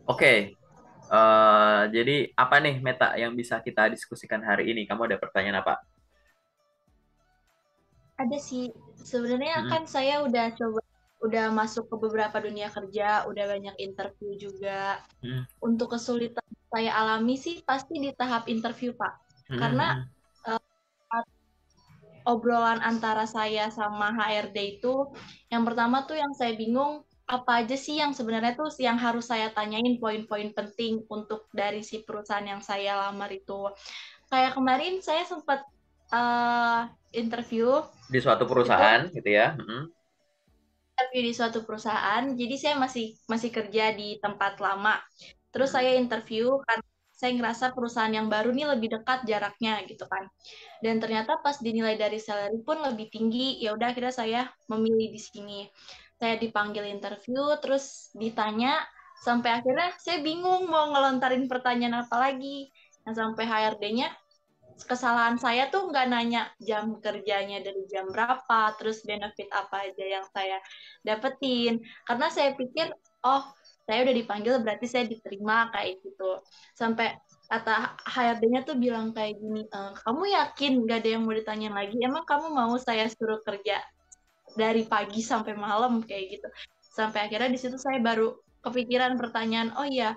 Oke, jadi apa nih Meta yang bisa kita diskusikan hari ini? Kamu ada pertanyaan apa? Ada sih. Sebenarnya Mm-mm. kan saya udah masuk ke beberapa dunia kerja, udah banyak interview juga. Mm-mm. Untuk kesulitan saya alami sih pasti di tahap interview, Pak. Karena Mm-mm. eh, obrolan antara saya sama HRD itu, yang pertama tuh yang saya bingung, apa aja sih yang sebenarnya tuh yang harus saya tanyain poin-poin penting untuk dari si perusahaan yang saya lamar itu. Kayak kemarin saya sempat eh, interview Di suatu itu perusahaan gitu ya. Mm-mm. interview di suatu perusahaan. Jadi saya masih masih kerja di tempat lama. Terus Mm-mm. saya interview karena saya ngerasa perusahaan yang baru nih lebih dekat jaraknya gitu kan. Dan ternyata pas dinilai dari salary pun lebih tinggi. Ya udah akhirnya saya memilih di sini. Saya dipanggil interview, terus ditanya sampai akhirnya saya bingung mau ngelontarin pertanyaan apa lagi. Nah, sampai HRD-nya kesalahan saya tuh nggak nanya jam kerjanya dari jam berapa, terus benefit apa aja yang saya dapetin. Karena saya pikir, oh, saya udah dipanggil berarti saya diterima kayak gitu. Sampai kata HRD-nya tuh bilang kayak gini, kamu yakin gak ada yang mau ditanyain lagi? Emang kamu mau saya suruh kerja dari pagi sampai malam kayak gitu? Sampai akhirnya di situ saya baru kepikiran pertanyaan, oh iya,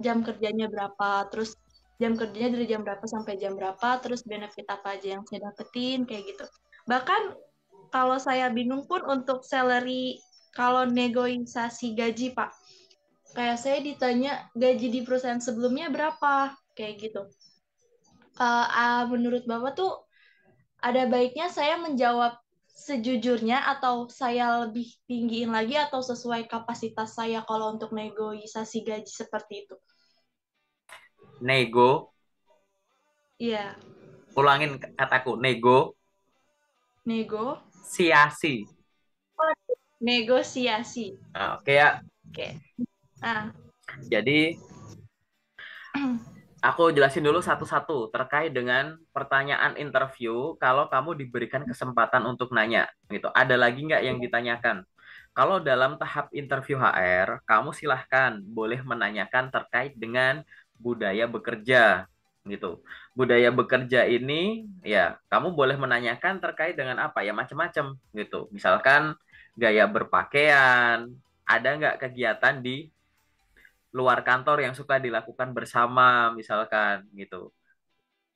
jam kerjanya berapa, terus jam kerjanya dari jam berapa sampai jam berapa, terus benefit apa aja yang saya dapetin, kayak gitu. Bahkan kalau saya bingung pun untuk salary, kalau negosiasi gaji, Pak. Kayak saya ditanya gaji di perusahaan sebelumnya berapa, kayak gitu. Menurut Bapak tuh ada baiknya saya menjawab sejujurnya atau saya lebih tinggiin lagi atau sesuai kapasitas saya kalau untuk negosiasi gaji seperti itu. Nego, Iya, ulangin kataku, nego. negosiasi. Oh, negosiasi. Oke ya. Oke. Nah, Jadi aku jelasin dulu satu-satu terkait dengan pertanyaan interview. Kalau kamu diberikan kesempatan untuk nanya, gitu. Ada lagi nggak yang ditanyakan? Kalau dalam tahap interview HR, kamu silahkan boleh menanyakan terkait dengan budaya bekerja, gitu. Budaya bekerja ini, ya, kamu boleh menanyakan terkait dengan apa ya, macam-macam, gitu. Misalkan gaya berpakaian, ada nggak kegiatan di luar kantor yang suka dilakukan bersama, misalkan, gitu.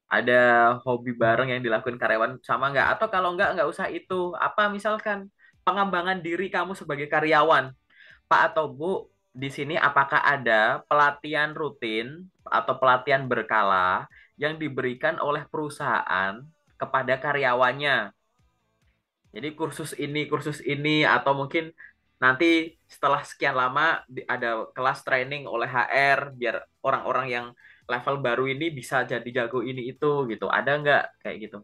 Ada hobi bareng yang dilakukan karyawan sama nggak? Atau kalau nggak usah itu. Apa misalkan pengembangan diri kamu sebagai karyawan, Pak atau Bu, di sini apakah ada pelatihan rutin atau pelatihan berkala yang diberikan oleh perusahaan kepada karyawannya? Jadi kursus ini, atau mungkin nanti setelah sekian lama ada kelas training oleh HR biar orang-orang yang level baru ini bisa jadi jago ini itu gitu. Ada nggak kayak gitu?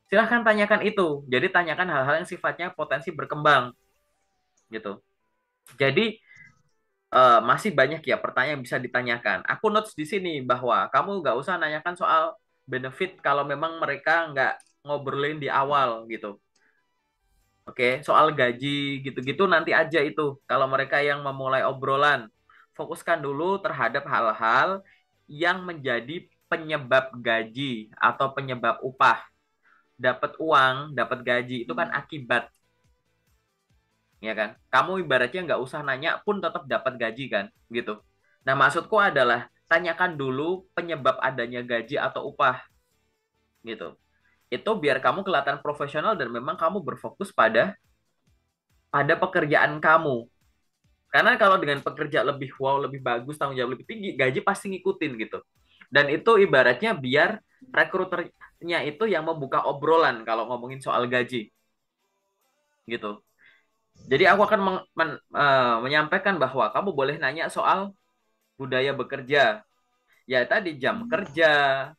Silahkan tanyakan itu. Jadi tanyakan hal-hal yang sifatnya potensi berkembang gitu. Jadi masih banyak ya pertanyaan yang bisa ditanyakan. Aku notes di sini bahwa kamu nggak usah nanyakan soal benefit kalau memang mereka nggak ngobrolin di awal gitu. Oke, soal gaji gitu-gitu nanti aja itu. Kalau mereka yang memulai obrolan, fokuskan dulu terhadap hal-hal yang menjadi penyebab gaji atau penyebab upah. Dapat uang, dapat gaji itu kan akibat, ya kan? Kamu ibaratnya nggak usah nanya pun tetap dapat gaji kan, gitu. Nah, maksudku adalah tanyakan dulu penyebab adanya gaji atau upah, gitu. Itu biar kamu kelihatan profesional dan memang kamu berfokus pada pada pekerjaan kamu. Karena kalau dengan pekerja lebih wow, lebih bagus, tanggung jawab lebih tinggi, gaji pasti ngikutin gitu. Dan itu ibaratnya biar rekruternya itu yang membuka obrolan kalau ngomongin soal gaji gitu. Jadi aku akan menyampaikan bahwa kamu boleh nanya soal budaya bekerja. Ya tadi jam kerja,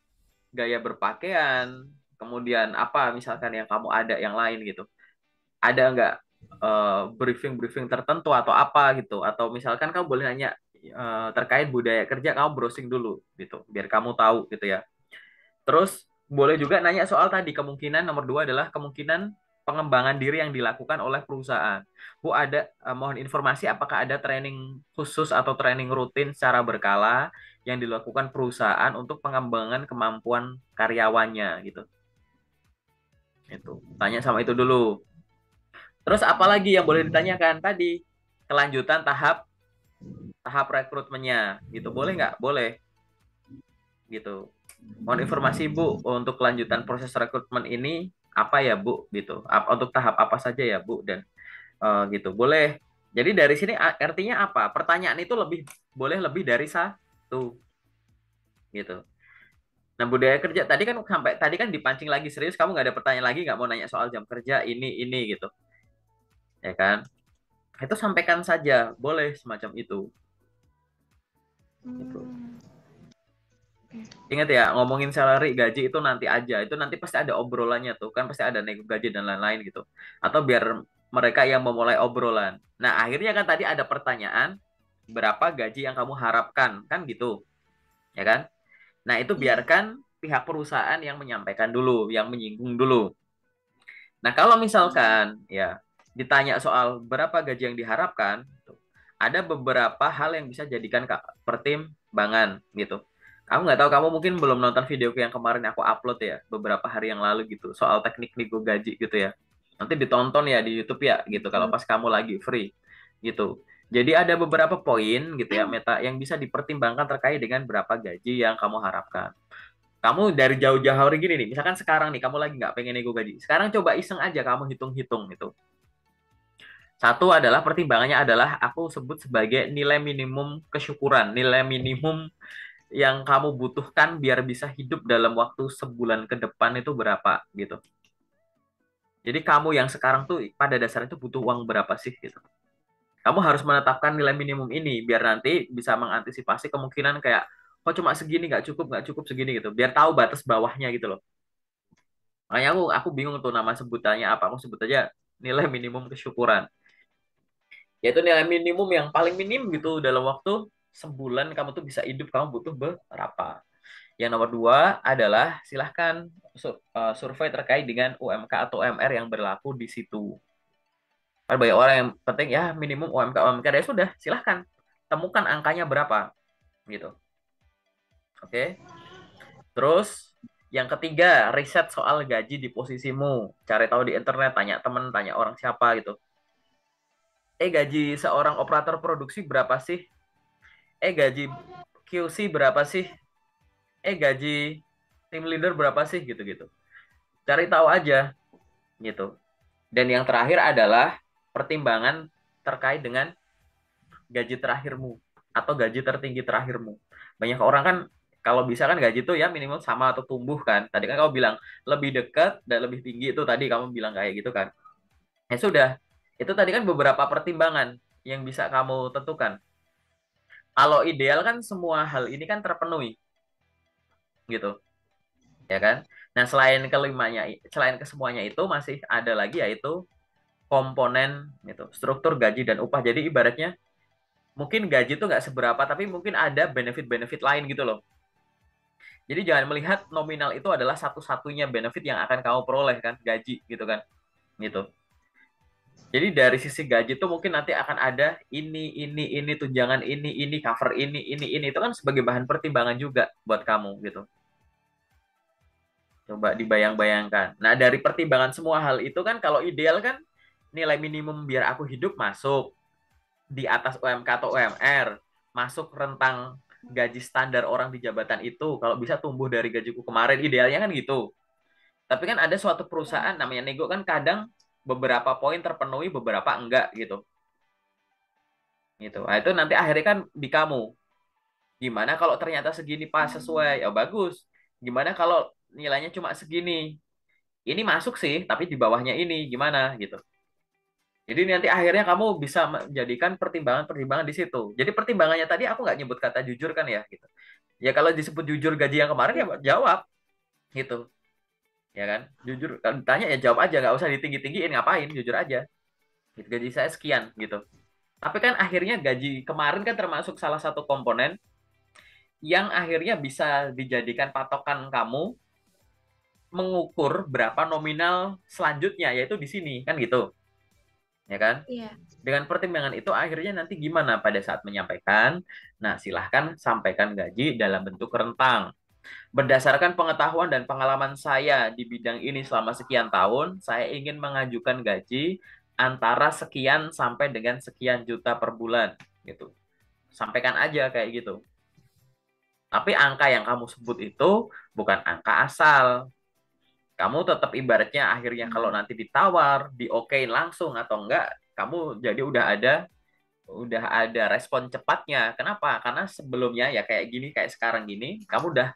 gaya berpakaian, kemudian apa misalkan yang kamu ada yang lain gitu. Ada nggak briefing-briefing tertentu atau apa gitu, atau misalkan kamu boleh nanya terkait budaya kerja, kamu browsing dulu gitu biar kamu tahu gitu ya. Terus boleh juga nanya soal tadi, kemungkinan nomor dua adalah kemungkinan pengembangan diri yang dilakukan oleh perusahaan. Bu, ada mohon informasi apakah ada training khusus atau training rutin secara berkala yang dilakukan perusahaan untuk pengembangan kemampuan karyawannya gitu. Itu. Tanya sama itu dulu. Terus apalagi yang boleh ditanyakan tadi? Kelanjutan tahap rekrutmennya gitu. Boleh nggak? Boleh gitu. Mohon informasi Bu untuk kelanjutan proses rekrutmen ini apa ya Bu gitu. Untuk tahap apa saja ya Bu dan gitu. Boleh. Jadi dari sini artinya apa? Pertanyaan itu boleh lebih dari satu gitu. Nah, budaya kerja tadi kan sampai tadi kan dipancing lagi serius, kamu nggak ada pertanyaan lagi, nggak mau nanya soal jam kerja ini gitu, ya kan? Itu sampaikan saja, boleh semacam itu. Gitu. Ingat ya, ngomongin salary gaji itu nanti aja, itu nanti pasti ada obrolannya tuh, kan pasti ada nego gaji dan lain-lain gitu. Atau biar mereka yang memulai obrolan. Nah, akhirnya kan tadi ada pertanyaan, berapa gaji yang kamu harapkan, kan gitu, ya kan? Nah, itu biarkan pihak perusahaan yang menyampaikan dulu, yang menyinggung dulu. Nah, kalau misalkan ya ditanya soal berapa gaji yang diharapkan, ada beberapa hal yang bisa jadikan pertimbangan gitu. Aku nggak tahu kamu mungkin belum nonton video yang kemarin aku upload ya beberapa hari yang lalu gitu soal teknik nego gaji gitu ya. Nanti ditonton ya di YouTube ya gitu kalau pas kamu lagi free gitu. Jadi ada beberapa poin gitu ya meta yang bisa dipertimbangkan terkait dengan berapa gaji yang kamu harapkan. Kamu dari jauh-jauh hari gini nih, misalkan sekarang nih kamu lagi nggak pengen nego gaji. Sekarang coba iseng aja kamu hitung-hitung gitu. Satu adalah pertimbangannya adalah aku sebut sebagai nilai minimum kesyukuran, nilai minimum yang kamu butuhkan biar bisa hidup dalam waktu sebulan ke depan itu berapa gitu. Jadi kamu yang sekarang tuh pada dasarnya itu butuh uang berapa sih gitu. Kamu harus menetapkan nilai minimum ini biar nanti bisa mengantisipasi kemungkinan kayak kok cuma segini nggak cukup segini gitu. Biar tahu batas bawahnya gitu loh. Makanya aku bingung tuh nama sebutannya apa. Aku sebut aja nilai minimum kesyukuran. Yaitu nilai minimum yang paling minim gitu dalam waktu sebulan kamu tuh bisa hidup kamu butuh berapa. Yang nomor dua adalah silahkan survei terkait dengan UMK atau UMR yang berlaku di situ. Ada banyak orang yang penting ya minimum UMK UMK ya sudah silahkan temukan angkanya berapa gitu. Oke. Terus yang ketiga riset soal gaji di posisimu. Cari tahu di internet, tanya teman, tanya orang siapa gitu. Gaji seorang operator produksi berapa sih? Gaji QC berapa sih? Gaji tim leader berapa sih gitu-gitu. Cari tahu aja gitu. Dan yang terakhir adalah pertimbangan terkait dengan gaji terakhirmu atau gaji tertinggi terakhirmu. Banyak orang kan kalau bisa kan gaji itu ya minimal sama atau tumbuh kan. Tadi kan kamu bilang lebih dekat dan lebih tinggi itu tadi kamu bilang kayak gitu kan. Ya sudah, itu tadi kan beberapa pertimbangan yang bisa kamu tentukan. Kalau ideal kan semua hal ini kan terpenuhi gitu, ya kan? Nah, selain kesemuanya itu masih ada lagi yaitu komponen gitu, struktur gaji dan upah. Jadi ibaratnya mungkin gaji itu nggak seberapa, tapi mungkin ada benefit-benefit lain gitu loh. Jadi jangan melihat nominal itu adalah satu-satunya benefit yang akan kamu peroleh kan, gaji gitu kan, gitu. Jadi dari sisi gaji itu mungkin nanti akan ada ini, tunjangan ini, cover ini. Itu kan sebagai bahan pertimbangan juga buat kamu gitu. Coba dibayang-bayangkan. Nah, dari pertimbangan semua hal itu kan kalau ideal kan nilai minimum biar aku hidup masuk di atas UMK atau UMR, masuk rentang gaji standar orang di jabatan itu. Kalau bisa tumbuh dari gajiku kemarin, idealnya kan gitu. Tapi kan ada suatu perusahaan namanya nego kan kadang beberapa poin terpenuhi, beberapa enggak gitu. Gitu. Nah, itu nanti akhirnya kan di kamu. Gimana kalau ternyata segini pas sesuai? Ya bagus. Gimana kalau nilainya cuma segini? Ini masuk sih, tapi di bawahnya ini gimana gitu. Jadi nanti akhirnya kamu bisa menjadikan pertimbangan-pertimbangan di situ. Jadi pertimbangannya tadi aku nggak nyebut kata jujur kan ya gitu. Ya kalau disebut jujur gaji yang kemarin ya jawab gitu. Ya kan? Jujur kalau ditanya ya jawab aja, nggak usah ditinggi-tinggiin ngapain, jujur aja. Gitu, gaji saya sekian gitu. Tapi kan akhirnya gaji kemarin kan termasuk salah satu komponen yang akhirnya bisa dijadikan patokan kamu mengukur berapa nominal selanjutnya, yaitu di sini, kan gitu. Ya kan? Iya. Dengan pertimbangan itu akhirnya nanti gimana pada saat menyampaikan? Nah, silahkan sampaikan gaji dalam bentuk rentang. Berdasarkan pengetahuan dan pengalaman saya di bidang ini selama sekian tahun, saya ingin mengajukan gaji antara sekian sampai dengan sekian juta per bulan gitu. Sampaikan aja kayak gitu. Tapi angka yang kamu sebut itu bukan angka asal. Kamu tetap ibaratnya akhirnya kalau nanti ditawar, di-okein langsung atau enggak, kamu jadi udah ada respon cepatnya. Kenapa? Karena sebelumnya ya kayak gini, kayak sekarang gini, kamu udah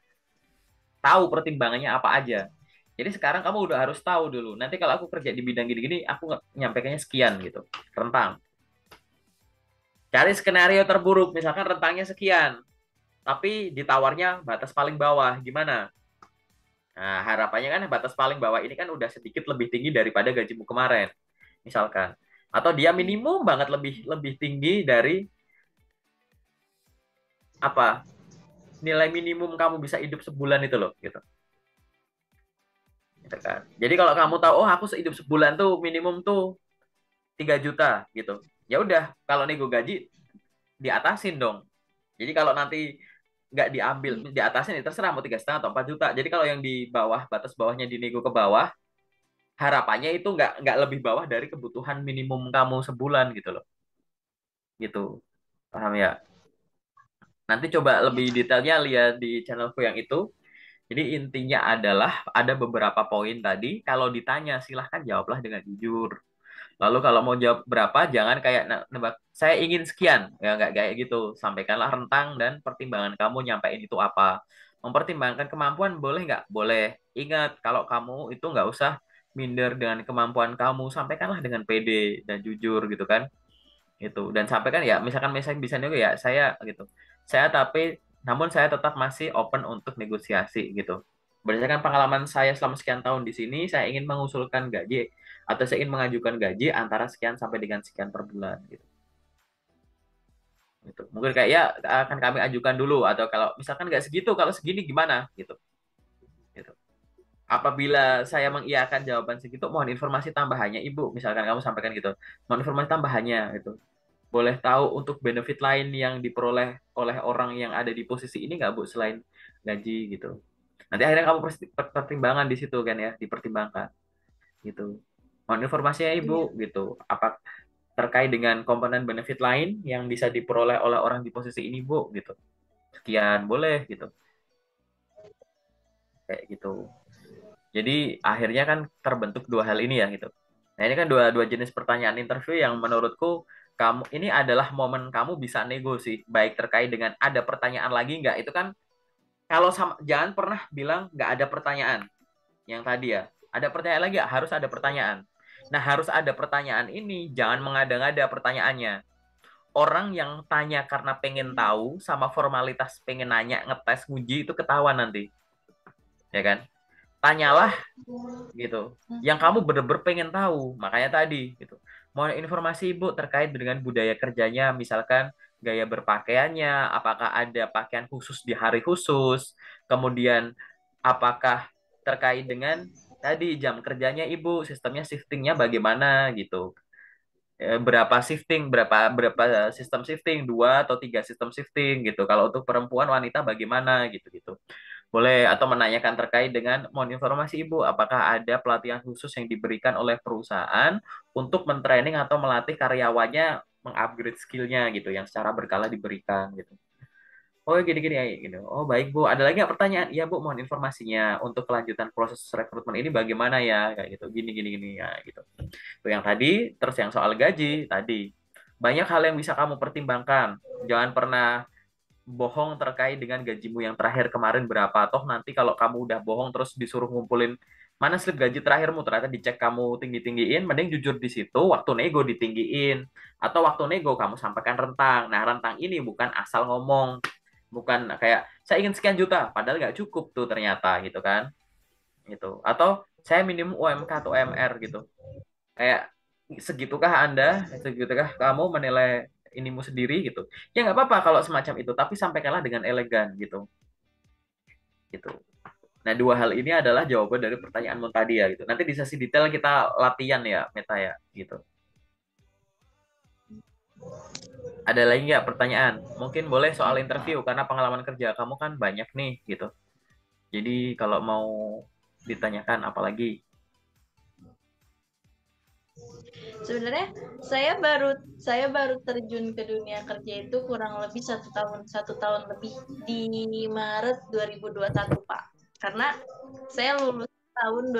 tahu pertimbangannya apa aja. Jadi sekarang kamu udah harus tahu dulu. Nanti kalau aku kerja di bidang gini-gini, aku nyampaikannya sekian gitu, rentang. Cari skenario terburuk, misalkan rentangnya sekian, tapi ditawarnya batas paling bawah, gimana? Nah, harapannya kan batas paling bawah ini kan udah sedikit lebih tinggi daripada gajimu kemarin, misalkan. Atau dia minimum banget lebih lebih tinggi dari apa? Nilai minimum kamu bisa hidup sebulan itu loh, gitu. Gitu kan. Jadi kalau kamu tahu, oh aku hidup sebulan tuh minimum tuh 3 juta gitu. Ya udah, kalau nego gaji diatasin dong. Jadi kalau nanti nggak diambil, Iya. diatasin ya terserah mau 3,5 atau 4 juta. Jadi kalau yang di bawah, batas bawahnya dinego ke bawah, harapannya itu nggak lebih bawah dari kebutuhan minimum kamu sebulan gitu loh. Gitu. Paham ya? Nanti coba Iya, lebih Kak. detailnya lihat di channelku yang itu. Jadi intinya adalah ada beberapa poin tadi. Kalau ditanya silahkan jawablah dengan jujur. Lalu kalau mau jawab berapa, jangan kayak nebak, saya ingin sekian. Ya nggak kayak gitu. Sampaikanlah rentang dan pertimbangan kamu nyampein itu apa. Mempertimbangkan kemampuan boleh nggak? Boleh. Ingat, kalau kamu itu nggak usah minder dengan kemampuan kamu. Sampaikanlah dengan pede dan jujur gitu kan. Itu. Dan sampaikan ya, misalkan misalnya bisa nego ya, saya gitu. Saya tapi, namun saya tetap masih open untuk negosiasi gitu. Berdasarkan pengalaman saya selama sekian tahun di sini, saya ingin mengusulkan gaji atau saya ingin mengajukan gaji antara sekian sampai dengan sekian per bulan gitu. Gitu. Mungkin kayak ya akan kami ajukan dulu atau kalau misalkan nggak segitu, kalau segini gimana gitu. Gitu. Apabila saya mengiyakan jawaban segitu, mohon informasi tambahannya Ibu. Misalkan kamu sampaikan gitu, mohon informasi tambahannya gitu. Boleh tahu untuk benefit lain yang diperoleh oleh orang yang ada di posisi ini nggak Bu selain gaji gitu. Nanti akhirnya kamu pertimbangan di situ kan ya, dipertimbangkan gitu. Mohon informasinya Iya. Ibu gitu. Apa terkait dengan komponen benefit lain yang bisa diperoleh oleh orang di posisi ini Bu gitu. Sekian boleh gitu. Kayak gitu. Jadi akhirnya kan terbentuk dua hal ini ya gitu. Nah ini kan dua dua jenis pertanyaan interview yang menurutku kamu ini adalah momen kamu bisa negosi baik terkait dengan ada pertanyaan lagi nggak itu kan kalau sama, jangan pernah bilang nggak ada pertanyaan yang tadi ya ada pertanyaan lagi ya harus ada pertanyaan. Nah harus ada pertanyaan ini jangan mengada-ngada pertanyaannya. Orang yang tanya karena pengen tahu sama formalitas pengen nanya ngetes uji itu ketahuan nanti ya kan tanyalah gitu. Yang kamu bener-bener pengen tahu, makanya tadi gitu. Mau informasi Ibu terkait dengan budaya kerjanya, misalkan gaya berpakaiannya, apakah ada pakaian khusus di hari khusus, kemudian apakah terkait dengan tadi jam kerjanya Ibu, sistemnya shiftingnya bagaimana gitu. Berapa shifting, berapa berapa sistem shifting, dua atau tiga sistem shifting gitu. Kalau untuk perempuan wanita bagaimana gitu gitu. Boleh atau menanyakan terkait dengan mohon informasi Ibu, apakah ada pelatihan khusus yang diberikan oleh perusahaan untuk mentraining atau melatih karyawannya mengupgrade skillnya gitu, yang secara berkala diberikan gitu. Oh gini-gini ya gitu. Oh baik Bu, ada lagi nggak pertanyaan? Iya Bu, mohon informasinya untuk kelanjutan proses rekrutmen ini bagaimana ya kayak gitu. Gini-gini ya gitu. Itu yang tadi, terus yang soal gaji tadi. Banyak hal yang bisa kamu pertimbangkan. Jangan pernah bohong terkait dengan gajimu yang terakhir kemarin berapa. Toh nanti kalau kamu udah bohong terus disuruh ngumpulin mana slip gaji terakhirmu ternyata dicek kamu tinggi-tinggiin, mending jujur di situ, waktu nego ditinggiin. Atau waktu nego kamu sampaikan rentang. Nah rentang ini bukan asal ngomong, bukan kayak saya ingin sekian juta, padahal nggak cukup tuh ternyata gitu kan. Gitu. Atau saya minimum UMK atau UMR gitu. Kayak segitukah Anda, segitukah kamu menilai inimu sendiri gitu. Ya nggak apa-apa kalau semacam itu, tapi sampaikanlah dengan elegan gitu. Gitu. Nah, dua hal ini adalah jawaban dari pertanyaanmu tadi ya gitu. Nanti di sesi detail kita latihan ya, Meta ya gitu. Ada lagi nggak pertanyaan? Mungkin boleh soal interview karena pengalaman kerja kamu kan banyak nih gitu. Jadi kalau mau ditanyakan apalagi. Sebenarnya saya baru terjun ke dunia kerja itu kurang lebih 1 tahun lebih di Maret 2021 Pak. Karena saya lulus tahun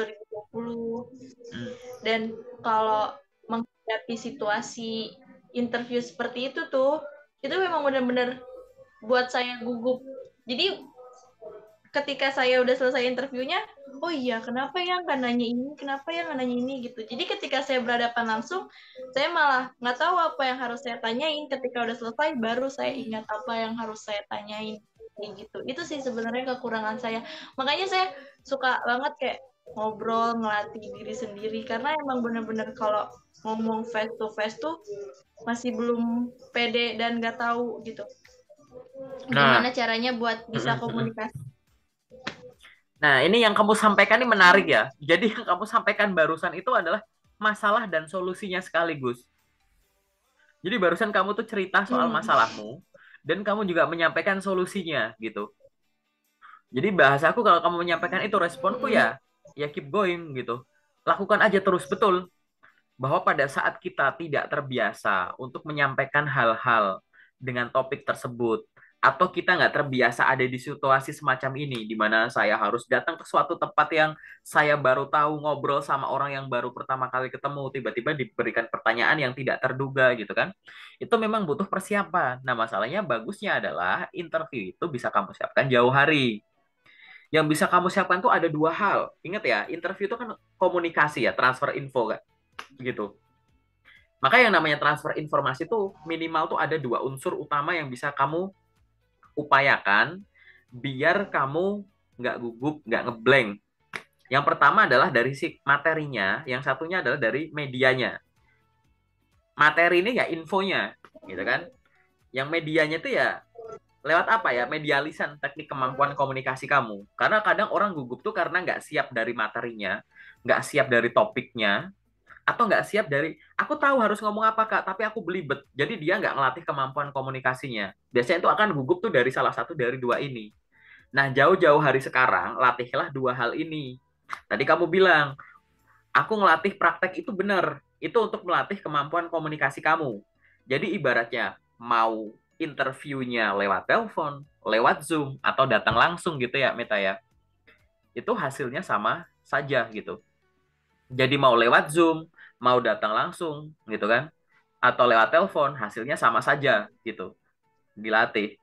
2020 dan kalau menghadapi situasi interview seperti itu tuh itu memang benar-benar buat saya gugup. Jadi ketika saya udah selesai interviewnya, oh iya, kenapa ya nggak nanya ini, kenapa ya nggak nanya ini gitu. Jadi ketika saya berhadapan langsung, saya malah nggak tahu apa yang harus saya tanyain. Ketika udah selesai, baru saya ingat apa yang harus saya tanyain. Kayak gitu. Itu sih sebenarnya kekurangan saya. Makanya saya suka banget kayak ngobrol, ngelatih diri sendiri. Karena emang bener-bener kalau ngomong face to face tuh masih belum pede dan nggak tahu gitu. Gimana caranya buat bisa komunikasi. Nah, ini yang kamu sampaikan ini menarik ya. Jadi yang kamu sampaikan barusan itu adalah masalah dan solusinya sekaligus. Jadi barusan kamu tuh cerita soal masalahmu dan kamu juga menyampaikan solusinya gitu. Jadi bahasaku kalau kamu menyampaikan itu responku ya keep going gitu. Lakukan aja terus betul bahwa pada saat kita tidak terbiasa untuk menyampaikan hal-hal dengan topik tersebut, atau kita nggak terbiasa ada di situasi semacam ini, di mana saya harus datang ke suatu tempat yang saya baru tahu, ngobrol sama orang yang baru pertama kali ketemu, tiba-tiba diberikan pertanyaan yang tidak terduga gitu kan, itu memang butuh persiapan. Nah, masalahnya bagusnya adalah interview itu bisa kamu siapkan jauh hari. Yang bisa kamu siapkan tuh ada dua hal. Ingat ya, interview itu kan komunikasi ya, transfer info kan, gitu. Maka yang namanya transfer informasi itu minimal tuh ada dua unsur utama yang bisa kamu upayakan biar kamu nggak gugup, nggak ngeblank. Yang pertama adalah dari si materinya, yang satunya adalah dari medianya. Materi ini ya infonya, gitu kan. Yang medianya itu ya lewat apa ya? Medialisan, teknik kemampuan komunikasi kamu. Karena kadang orang gugup tuh karena nggak siap dari materinya, nggak siap dari topiknya, atau nggak siap dari aku tahu harus ngomong apa kak tapi aku belibet jadi dia nggak ngelatih kemampuan komunikasinya biasanya itu akan gugup tuh dari salah satu dari dua ini. Nah, jauh-jauh hari sekarang latihlah dua hal ini. Tadi kamu bilang aku ngelatih praktek itu benar, itu untuk melatih kemampuan komunikasi kamu. Jadi ibaratnya mau interviewnya lewat telepon, lewat Zoom atau datang langsung gitu ya Meta ya, itu hasilnya sama saja gitu. Jadi mau lewat Zoom, mau datang langsung gitu kan, atau lewat telepon, hasilnya sama saja gitu. Dilatih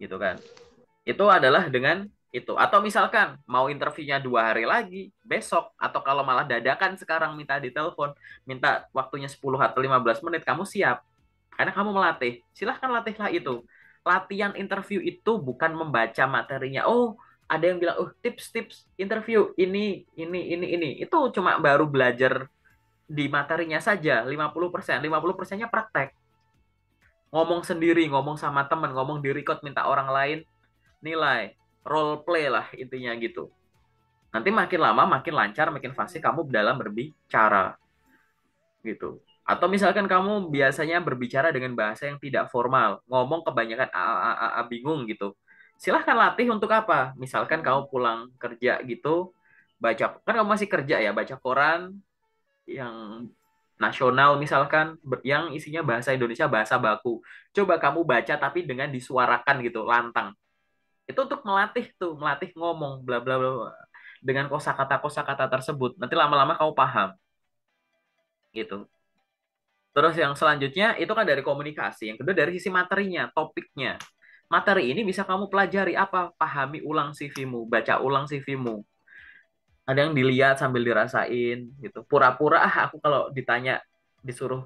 gitu kan. Itu adalah dengan itu. Atau misalkan mau interviewnya 2 hari lagi, besok, atau kalau malah dadakan sekarang minta di telepon, minta waktunya 10 atau 15 menit, kamu siap. Karena kamu melatih. Silahkan latihlah itu. Latihan interview itu bukan membaca materinya. Oh, ada yang bilang, oh tips-tips interview ini. Itu cuma baru belajar di materinya saja 50%. 50%-nya praktek. Ngomong sendiri, ngomong sama teman, ngomong di record minta orang lain nilai. Role play lah intinya gitu. Nanti makin lama makin lancar, makin fasih kamu dalam berbicara gitu. Atau misalkan kamu biasanya berbicara dengan bahasa yang tidak formal, ngomong kebanyakan bingung gitu. Silahkan latih untuk apa? Misalkan kamu pulang kerja gitu, baca, kan kamu masih kerja ya, baca koran yang nasional misalkan, yang isinya bahasa Indonesia, bahasa baku. Coba kamu baca tapi dengan disuarakan gitu, lantang. Itu untuk melatih tuh, melatih ngomong, bla bla bla, dengan kosakata tersebut. Nanti lama-lama kamu paham gitu. Terus yang selanjutnya itu kan dari komunikasi. Yang kedua dari sisi materinya, topiknya. Materi ini bisa kamu pelajari apa? Pahami ulang CV-mu, baca ulang CV-mu. Ada yang dilihat sambil dirasain gitu. Pura-pura aku kalau ditanya disuruh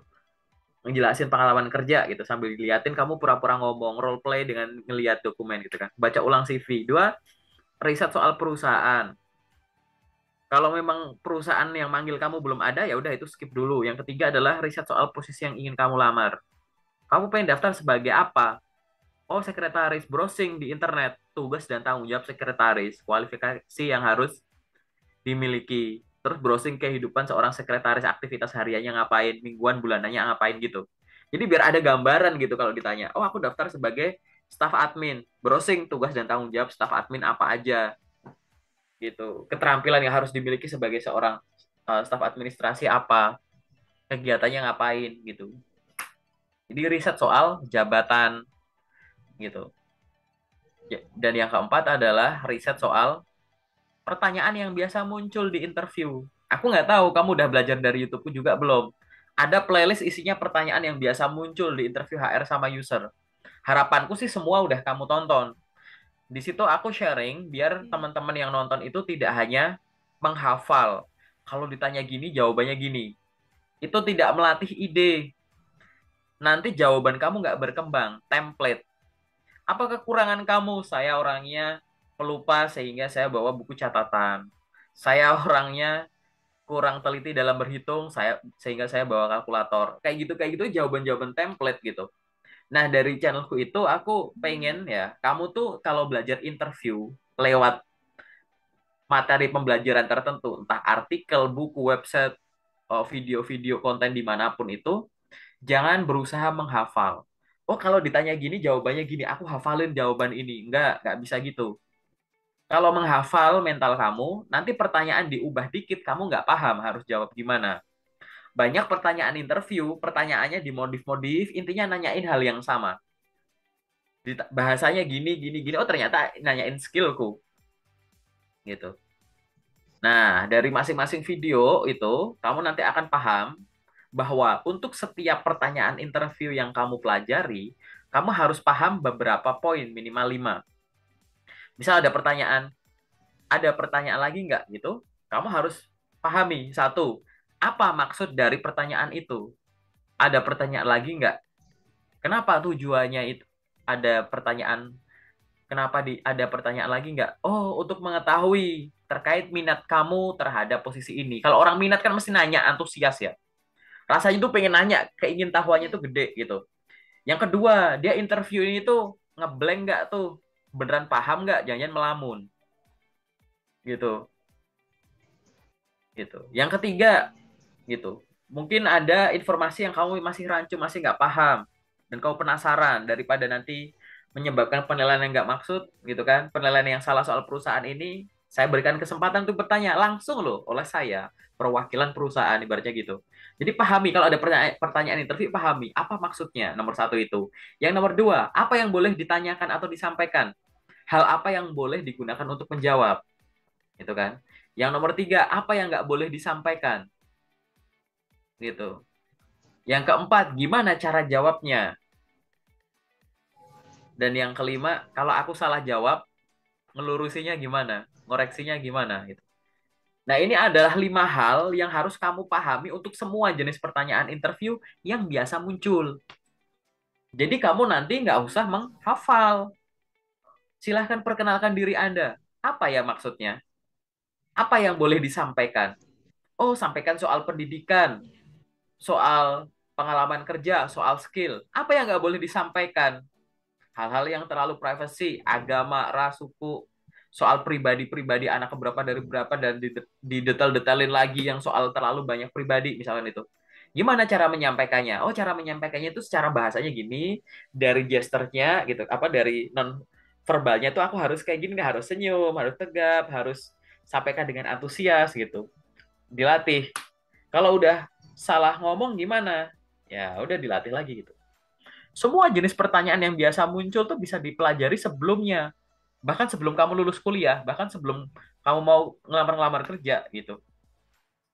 ngejelasin pengalaman kerja gitu sambil diliatin kamu pura-pura ngomong role play dengan ngelihat dokumen gitu kan. Baca ulang CV. Dua, riset soal perusahaan. Kalau memang perusahaan yang manggil kamu belum ada, ya udah itu skip dulu. Yang ketiga adalah riset soal posisi yang ingin kamu lamar. Kamu pengen daftar sebagai apa? Oh, sekretaris browsing di internet. tugas dan tanggung jawab sekretaris, kualifikasi yang harus dimiliki. Terus browsing kehidupan seorang sekretaris, aktivitas hariannya ngapain, mingguan, bulanannya ngapain gitu. Jadi biar ada gambaran gitu kalau ditanya, oh aku daftar sebagai staf admin, browsing tugas dan tanggung jawab staf admin apa aja gitu. Keterampilan yang harus dimiliki sebagai seorang staf administrasi apa, kegiatannya ngapain gitu. Jadi riset soal jabatan gitu. Dan yang keempat adalah riset soal pertanyaan yang biasa muncul di interview. Aku nggak tahu kamu udah belajar dari YouTubeku juga belum. Ada playlist isinya pertanyaan yang biasa muncul di interview HR sama user. Harapanku sih semua udah kamu tonton. Di situ aku sharing biar teman-teman yang nonton itu tidak hanya menghafal. Kalau ditanya gini, jawabannya gini. Itu tidak melatih ide. Nanti jawaban kamu nggak berkembang. Template. Apa kekurangan kamu? Saya orangnya pelupa sehingga saya bawa buku catatan. Saya orangnya kurang teliti dalam berhitung, sehingga saya bawa kalkulator. Kayak gitu jawaban-jawaban template gitu. Nah, dari channelku itu aku pengen ya, kamu tuh kalau belajar interview lewat materi pembelajaran tertentu, entah artikel, buku, website, video-video konten dimanapun itu, jangan berusaha menghafal. Oh, kalau ditanya gini, jawabannya gini. Aku hafalin jawaban ini. Nggak bisa gitu. Kalau menghafal mental kamu, nanti pertanyaan diubah dikit, kamu nggak paham harus jawab gimana. Banyak pertanyaan interview, pertanyaannya dimodif-modif, intinya nanyain hal yang sama. Bahasanya gini, gini, gini. Oh, ternyata nanyain skillku. Gitu. Nah, dari masing-masing video itu, kamu nanti akan paham bahwa untuk setiap pertanyaan interview yang kamu pelajari, kamu harus paham beberapa poin, minimal 5. Misal ada pertanyaan lagi nggak gitu, kamu harus pahami. Satu, apa maksud dari pertanyaan itu? Ada pertanyaan lagi nggak? Kenapa tujuannya itu? Ada pertanyaan, ada pertanyaan lagi nggak? Oh, untuk mengetahui terkait minat kamu terhadap posisi ini. Kalau orang minat kan mesti nanya, antusias ya. Rasanya tuh pengen nanya, keingin tahuannya tuh gede gitu. Yang kedua, dia interview ini tuh ngeblank nggak tuh? Beneran paham nggak? Jangan melamun. Gitu. Gitu. Yang ketiga, gitu. Mungkin ada informasi yang kamu masih rancu, masih nggak paham. Dan kamu penasaran, daripada nanti menyebabkan penilaian yang nggak maksud, gitu kan. Penilaian yang salah soal perusahaan ini, saya berikan kesempatan untuk bertanya langsung loh oleh saya, perwakilan perusahaan, ibaratnya gitu. Jadi pahami, kalau ada pertanyaan interview, pahami apa maksudnya, nomor satu itu. Yang nomor dua, apa yang boleh ditanyakan atau disampaikan? Hal apa yang boleh digunakan untuk menjawab, gitu kan. Yang nomor tiga, apa yang nggak boleh disampaikan, gitu. Yang keempat, gimana cara jawabnya? Dan yang kelima, kalau aku salah jawab, ngelurusinya gimana? Ngoreksinya gimana? Gitu. Nah, ini adalah 5 hal yang harus kamu pahami untuk semua jenis pertanyaan interview yang biasa muncul. Jadi kamu nanti nggak usah menghafal. Silahkan perkenalkan diri Anda. Apa ya maksudnya? Apa yang boleh disampaikan? Oh, sampaikan soal pendidikan, soal pengalaman kerja, soal skill. Apa yang nggak boleh disampaikan? Hal-hal yang terlalu privasi, agama, ras, suku, soal pribadi-pribadi anak keberapa dari berapa, dan di detail-detailin lagi yang soal terlalu banyak pribadi, misalkan itu. Gimana cara menyampaikannya? Oh, cara menyampaikannya itu secara bahasanya gini, dari gesturnya gitu, apa dari non verbalnya tuh aku harus kayak gini, harus senyum, harus tegap, harus sampaikan dengan antusias gitu. Dilatih. Kalau udah salah ngomong gimana? Ya, udah dilatih lagi gitu. Semua jenis pertanyaan yang biasa muncul tuh bisa dipelajari sebelumnya. Bahkan sebelum kamu lulus kuliah, bahkan sebelum kamu mau ngelamar-ngelamar kerja gitu.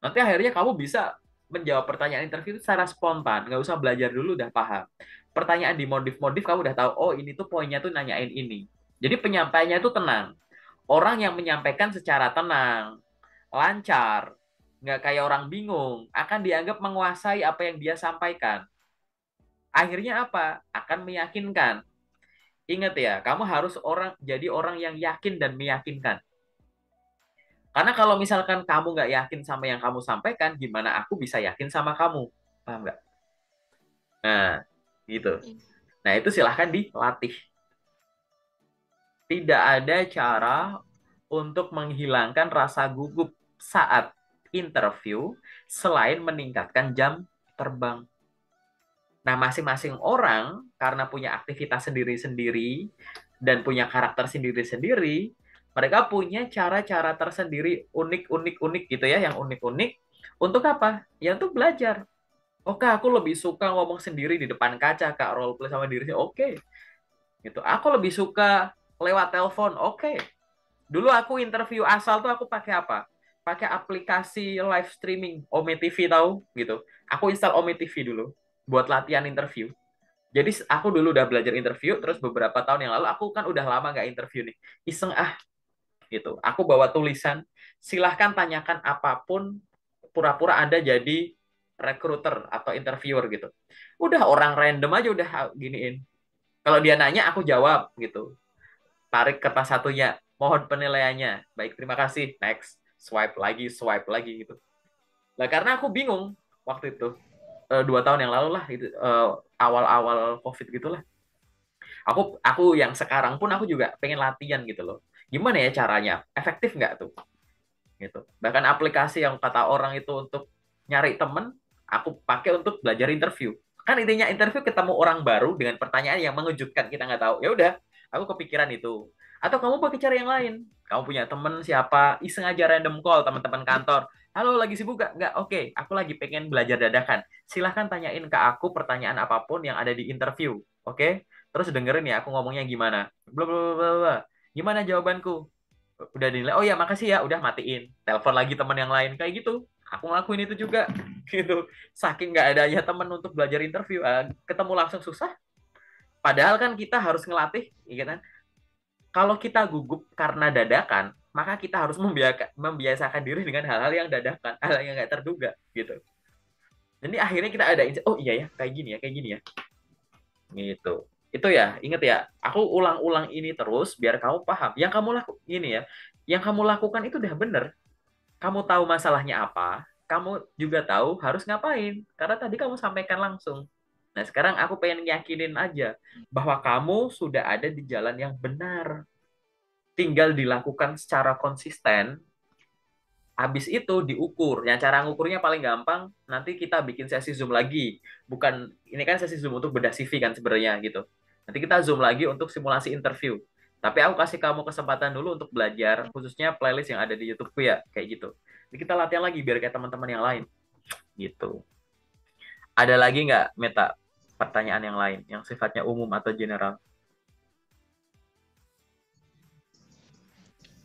Nanti akhirnya kamu bisa menjawab pertanyaan interview itu secara spontan, nggak usah belajar dulu udah paham. Pertanyaan dimodif-modif kamu udah tahu, oh ini tuh poinnya tuh nanyain ini. Jadi penyampaiannya itu tenang. Orang yang menyampaikan secara tenang, lancar, nggak kayak orang bingung, akan dianggap menguasai apa yang dia sampaikan. Akhirnya apa? Akan meyakinkan. Ingat ya, kamu harus jadi orang yang yakin dan meyakinkan. Karena kalau misalkan kamu nggak yakin sama yang kamu sampaikan, gimana aku bisa yakin sama kamu? Paham nggak? Nah, gitu. Nah, itu silahkan dilatih. tidak ada cara untuk menghilangkan rasa gugup saat interview selain meningkatkan jam terbang. Nah, masing-masing orang karena punya aktivitas sendiri-sendiri dan punya karakter sendiri-sendiri, mereka punya cara-cara tersendiri unik-unik-unik gitu ya, yang unik-unik. Untuk apa? Ya untuk belajar. Oke, aku lebih suka ngomong sendiri di depan kaca, Kak, role play sama diri sendiri. Oke, gitu. Aku lebih suka lewat telepon. Oke. Dulu aku interview asal tuh aku pakai apa? Pakai aplikasi live streaming Ome TV tahu gitu. Aku install Ome TV dulu buat latihan interview. Jadi aku dulu udah belajar interview, terus beberapa tahun yang lalu aku kan udah lama nggak interview nih. Iseng gitu. Aku bawa tulisan, silahkan tanyakan apapun, pura-pura Anda jadi recruiter atau interviewer gitu. Udah orang random aja udah giniin. Kalau dia nanya aku jawab gitu. Tarik kertas satunya, mohon penilaiannya. Baik, terima kasih. Next, swipe lagi gitu. Nah, karena aku bingung waktu itu 2 tahun yang lalu lah itu awal-awal COVID gitulah. Aku yang sekarang pun aku juga pengen latihan gitu loh. Gimana ya caranya? Efektif nggak tuh? Gitu. Bahkan aplikasi yang kata orang itu untuk nyari temen, aku pakai untuk belajar interview. Kan intinya interview ketemu orang baru dengan pertanyaan yang mengejutkan kita nggak tahu. Ya udah, aku kepikiran itu. Atau kamu pakai cara yang lain. Kamu punya temen siapa, iseng aja random call teman-teman kantor. Halo, lagi sibuk gak? Nggak, oke. Aku lagi pengen belajar dadakan. Silahkan tanyain ke aku pertanyaan apapun yang ada di interview. Oke? Terus dengerin ya aku ngomongnya gimana. Bla bla bla bla. Gimana jawabanku? Udah dinilai, oh ya makasih ya, udah matiin, telepon lagi teman yang lain kayak gitu. Aku ngelakuin itu juga gitu. Saking nggak adanya teman untuk belajar interview, ketemu langsung susah, padahal kan kita harus ngelatih ya kan. Kalau kita gugup karena dadakan, maka kita harus membiasakan diri dengan hal-hal yang dadakan, hal yang nggak terduga gitu. Jadi akhirnya kita ada, oh iya ya kayak gini ya, kayak gini ya gitu. Itu ya, inget ya, aku ulang-ulang ini terus biar kamu paham. Yang kamu lakukan ini ya, yang kamu lakukan itu udah bener. Kamu tahu masalahnya apa, kamu juga tahu harus ngapain. Karena tadi kamu sampaikan langsung. Nah, sekarang aku pengen yakinin aja bahwa kamu sudah ada di jalan yang benar. Tinggal dilakukan secara konsisten. Habis itu diukur. Yang cara ngukurnya paling gampang, nanti kita bikin sesi Zoom lagi. Bukan, ini kan sesi Zoom untuk bedah CV kan sebenarnya gitu. Nanti kita Zoom lagi untuk simulasi interview. Tapi aku kasih kamu kesempatan dulu untuk belajar, khususnya playlist yang ada di YouTube ya, kayak gitu. Jadi kita latihan lagi biar kayak teman-teman yang lain, gitu. Ada lagi nggak, Meta, pertanyaan yang lain, yang sifatnya umum atau general?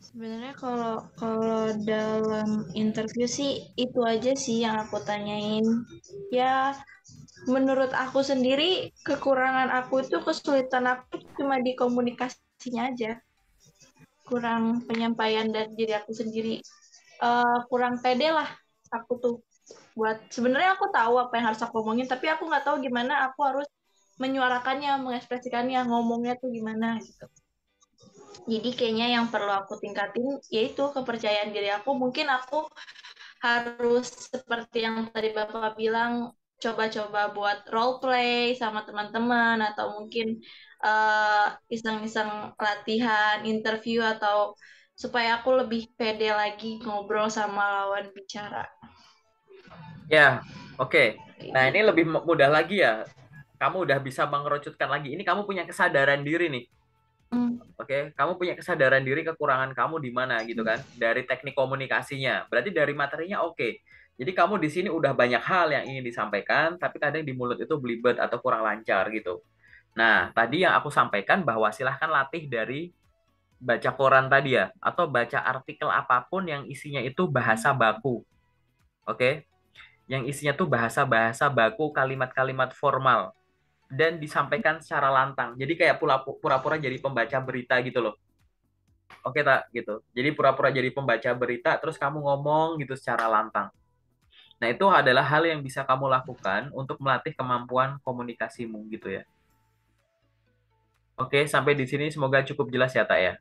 Sebenarnya kalau kalau dalam interview sih itu aja sih yang aku tanyain. Ya, menurut aku sendiri kekurangan aku itu kesulitan aku cuma di komunikasinya aja. Kurang penyampaian dari diri aku sendiri. Kurang pede lah aku tuh buat sebenarnya aku tahu apa yang harus aku omongin tapi aku nggak tahu gimana aku harus menyuarakannya, mengekspresikannya, ngomongnya tuh gimana gitu. Jadi kayaknya yang perlu aku tingkatin yaitu kepercayaan diri aku. Mungkin aku harus seperti yang tadi Bapak bilang, coba-coba buat role play sama teman-teman atau mungkin iseng-iseng latihan interview atau supaya aku lebih pede lagi ngobrol sama lawan bicara. Ya, oke. Nah, ini lebih mudah lagi ya. Kamu udah bisa mengerucutkan lagi. Ini kamu punya kesadaran diri nih. Oke, kamu punya kesadaran diri kekurangan kamu di mana gitu kan? Dari teknik komunikasinya. Berarti dari materinya oke. Jadi kamu di sini udah banyak hal yang ingin disampaikan, tapi kadang di mulut itu belibet atau kurang lancar gitu. Nah, tadi yang aku sampaikan bahwa silahkan latih dari baca koran tadi ya, atau baca artikel apapun yang isinya itu bahasa baku. Oke? Yang isinya tuh bahasa-bahasa baku, kalimat-kalimat formal dan disampaikan secara lantang. Jadi kayak pura-pura jadi pembaca berita gitu loh. Oke tak gitu. Jadi pura-pura jadi pembaca berita terus kamu ngomong gitu secara lantang. Nah, itu adalah hal yang bisa kamu lakukan untuk melatih kemampuan komunikasimu gitu ya. Oke, sampai di sini semoga cukup jelas ya, Tak ya.